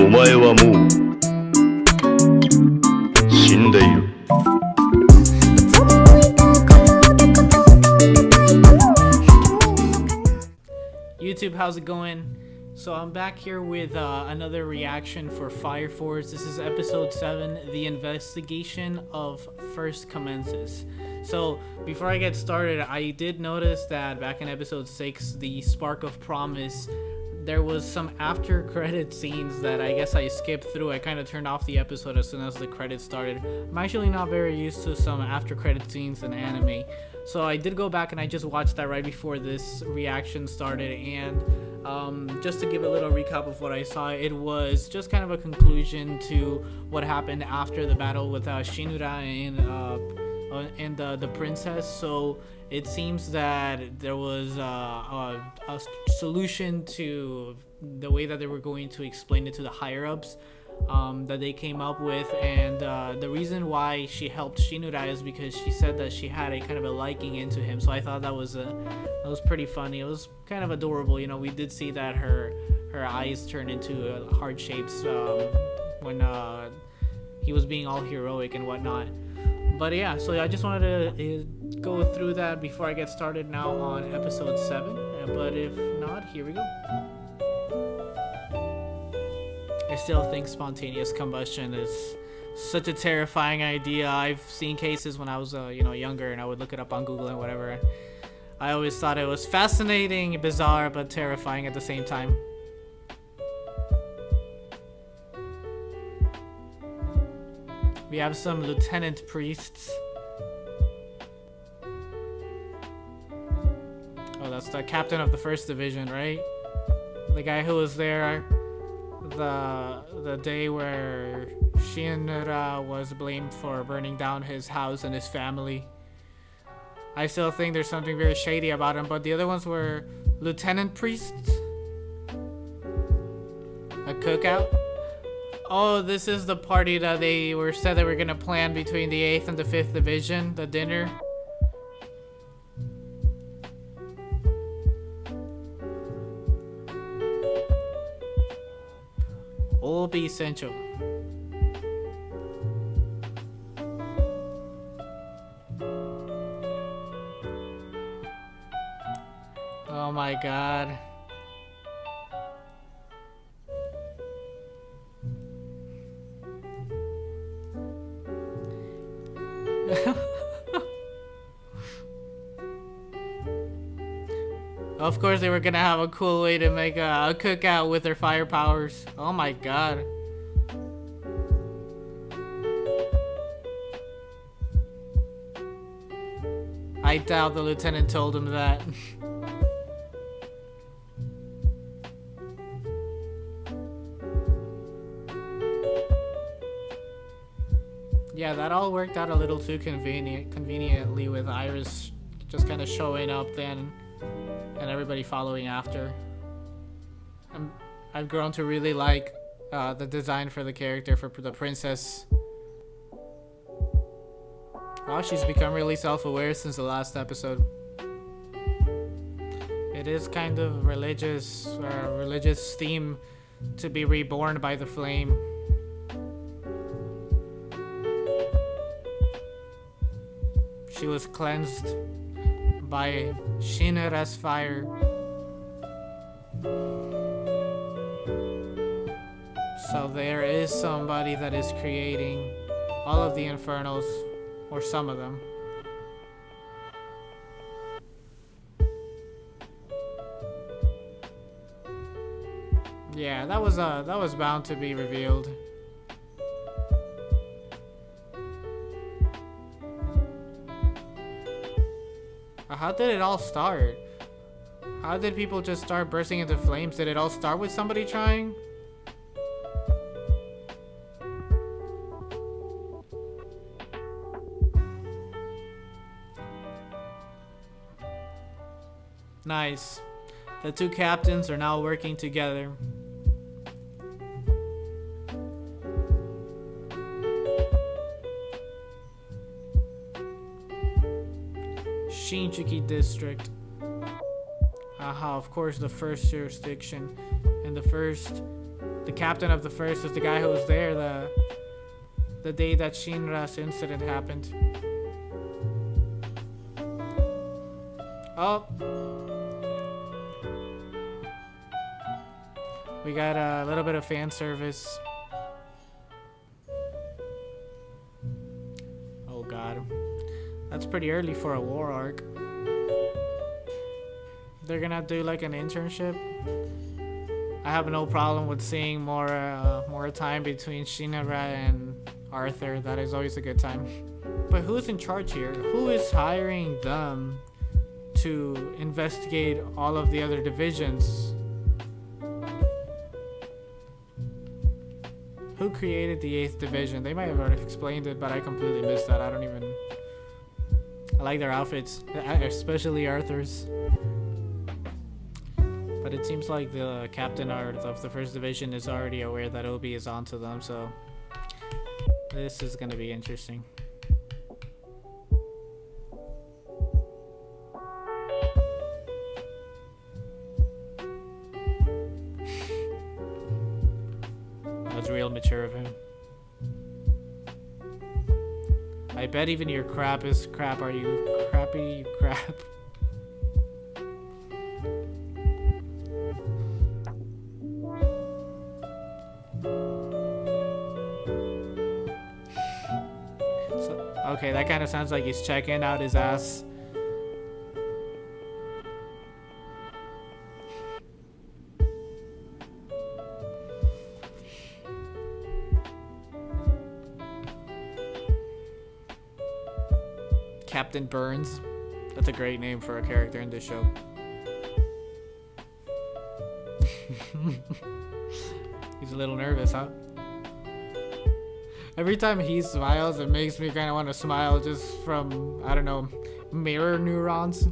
お前はもう死んでいる。YouTube, how's it going? So I'm back here with another reaction for Fire Force. This is episode 7, The Investigation of First Commences. So before I get started, I did notice that back in episode 6, The Spark of Promise, there was some after credit scenes that I guess I skipped through. I kind of turned off the episode as soon as the credits started. I'm actually not very used to some after credit scenes in anime. So I did go back and I just watched that right before this reaction started, and just to give a little recap of what I saw, it was just kind of a conclusion to what happened after the battle with Shinura and the princess. So it seems that there was a solution to the way that they were going to explain it to the higher-ups that they came up with, and the reason why she helped Shinura is because she said that she had a kind of a liking into him. So I thought that was pretty funny. It was kind of adorable. You know, we did see that her eyes turned into heart shapes when he was being all heroic and whatnot. But yeah, so I just wanted to go through that before I get started now on episode 7. But if not, here we go. I still think spontaneous combustion is such a terrifying idea. I've seen cases when I was younger, and I would look it up on Google and whatever. I always thought it was fascinating, bizarre, but terrifying at the same time. We have some lieutenant priests. Oh, that's the captain of the 1st Division, right? The guy who was there the day where Shinra was blamed for burning down his house and his family. I still think there's something very shady about him, but the other ones were lieutenant priests. A cookout. Oh, this is the party that they said they were gonna plan between the 8th and the 5th Division, the dinner. All be essential. Oh my god. Of course they were gonna have a cool way to make a cookout with their fire powers. Oh my god. I doubt the lieutenant told him that. Yeah, that all worked out a little too conveniently with Iris just kind of showing up then and everybody following after. I've grown to really like the design for the character, for the princess. Wow, she's become really self-aware since the last episode. It is kind of religious theme to be reborn by the flame. She was cleansed by Shinra's fire. So there is somebody that is creating all of the infernos, or some of them. Yeah, that was bound to be revealed. How did it all start? How did people just start bursting into flames? Did it all start with somebody trying? Nice. The two captains are now working together. Shinjuku District. Aha, of course, the first jurisdiction. And the The captain of the first is the guy who was there the day that Shinra's incident happened. Oh. We got a little bit of fan service. Oh god. That's pretty early for a war arc. They're gonna do like an internship. I have no problem with seeing more time between Shinra and Arthur. That is always a good time. But who's in charge here? Who is hiring them to investigate all of the other divisions? Who created the 8th division? They might have already explained it, but I completely missed that. I like their outfits, especially Arthur's. But it seems like the captain of the 1st division is already aware that Obi is onto them, so this is gonna be interesting. That's real mature of him. I bet even your crap is crap. Are you crappy, you crap? Okay, that kind of sounds like he's checking out his ass. Captain Burns. That's a great name for a character in this show. He's a little nervous, huh? Every time he smiles, it makes me kind of want to smile just from, I don't know, mirror neurons.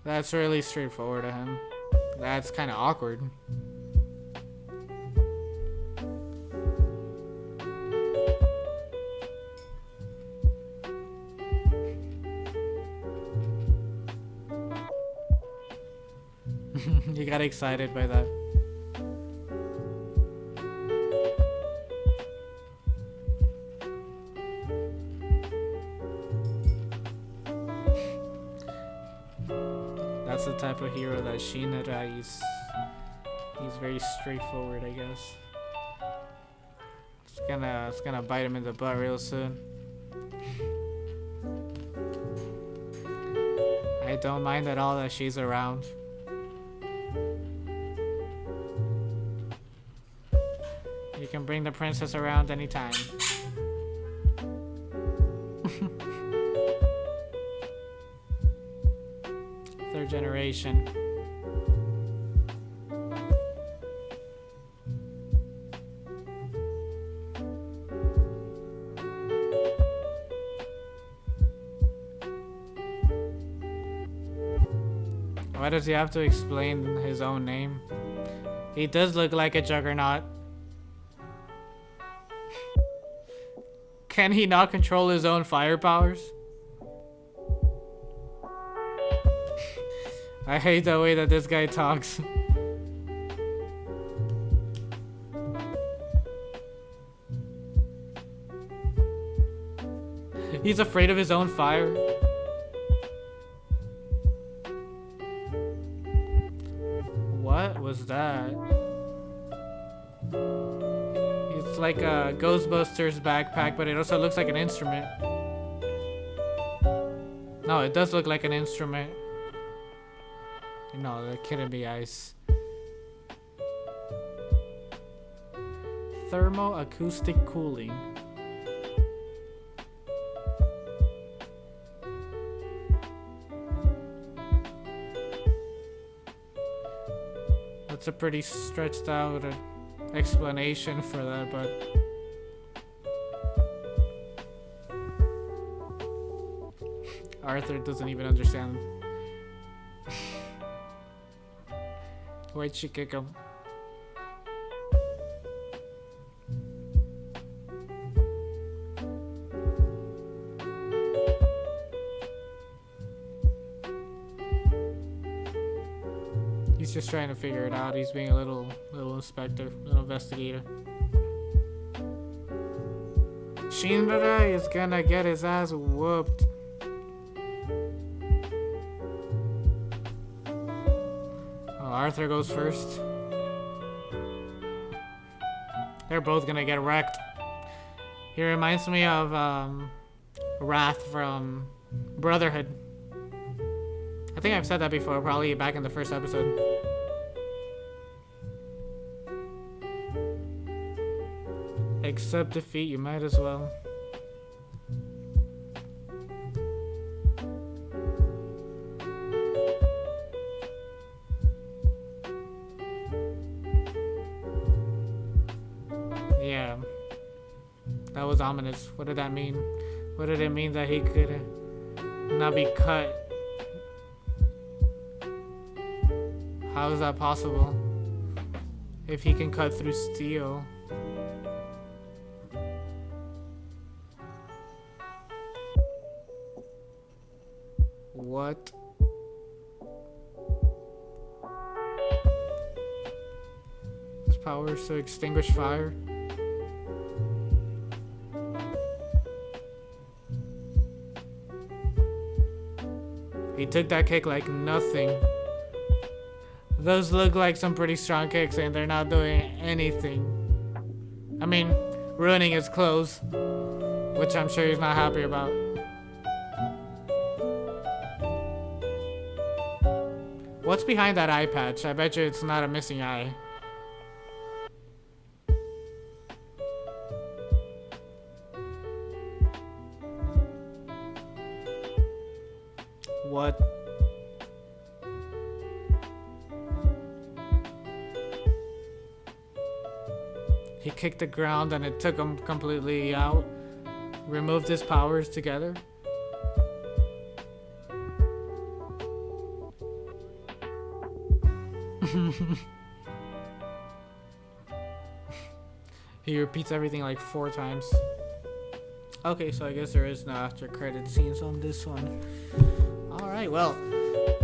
That's really straightforward to him. That's kind of awkward. You got excited by that. That's the type of hero that Shinra is. He's very straightforward, I guess. It's gonna bite him in the butt real soon. I don't mind at all that she's around. You can bring the princess around anytime. Third generation. Why does he have to explain his own name? He does look like a juggernaut. Can he not control his own fire powers? I hate the way that this guy talks. He's afraid of his own fire. What was that? It's like a Ghostbusters backpack, but it also looks like an instrument. No, it does look like an instrument. No, that couldn't be ice. Thermoacoustic cooling. That's a pretty stretched out explanation for that, but Arthur doesn't even understand. Why'd she kick him? He's just trying to figure it out. He's being a little inspector, little investigator. Shinra is gonna get his ass whooped. Oh, Arthur goes first. They're both gonna get wrecked. He reminds me of Wrath from Brotherhood. I think I've said that before, probably back in the first episode. Accept defeat, you might as well. Yeah. That was ominous. What did that mean? What did it mean that he could not be cut? How is that possible? If he can cut through steel. What? His power is to extinguish fire. He took that kick like nothing. Those look like some pretty strong kicks and they're not doing anything. I mean, ruining his clothes, which I'm sure he's not happy about. What's behind that eye patch? I bet you it's not a missing eye. What? He kicked the ground and it took him completely out. Removed his powers together. He repeats everything like 4 times. Okay, so I guess there is no after credit scenes on this one. Alright, well,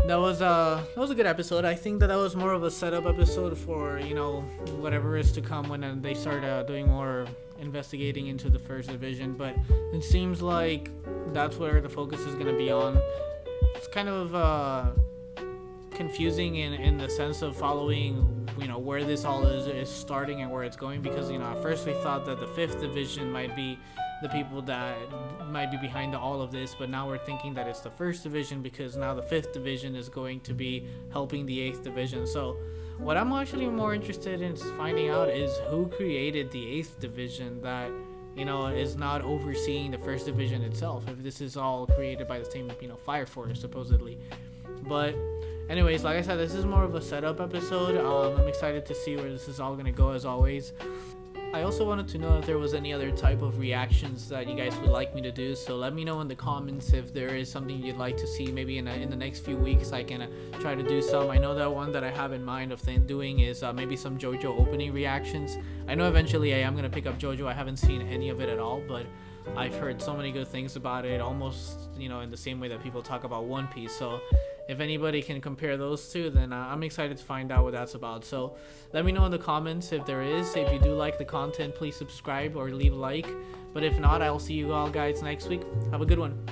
that was a good episode. I think that was more of a setup episode for, you know, whatever is to come when they start doing more investigating into the first division. But it seems like that's where the focus is going to be on. It's kind of confusing in the sense of following, you know, where this all is starting and where it's going, because, you know, at first we thought that the 5th division might be the people that might be behind all of this, but now we're thinking that it's the 1st division, because now the 5th division is going to be helping the 8th division. So what I'm actually more interested in finding out is who created the 8th division that, you know, is not overseeing the 1st division itself, if this is all created by the same, you know, Fire Force supposedly. But anyways, like I said, this is more of a setup episode. I'm excited to see where this is all going to go, as always. I also wanted to know if there was any other type of reactions that you guys would like me to do, so let me know in the comments if there is something you'd like to see. Maybe in the next few weeks I can try to do some. I know that one that I have in mind of doing is maybe some JoJo opening reactions. I know eventually I am going to pick up JoJo. I haven't seen any of it at all, but I've heard so many good things about it, almost, you know, in the same way that people talk about One Piece. So if anybody can compare those two, then I'm excited to find out what that's about. So let me know in the comments if there is. If you do like the content, please subscribe or leave a like. But if not, I'll see you all guys next week. Have a good one.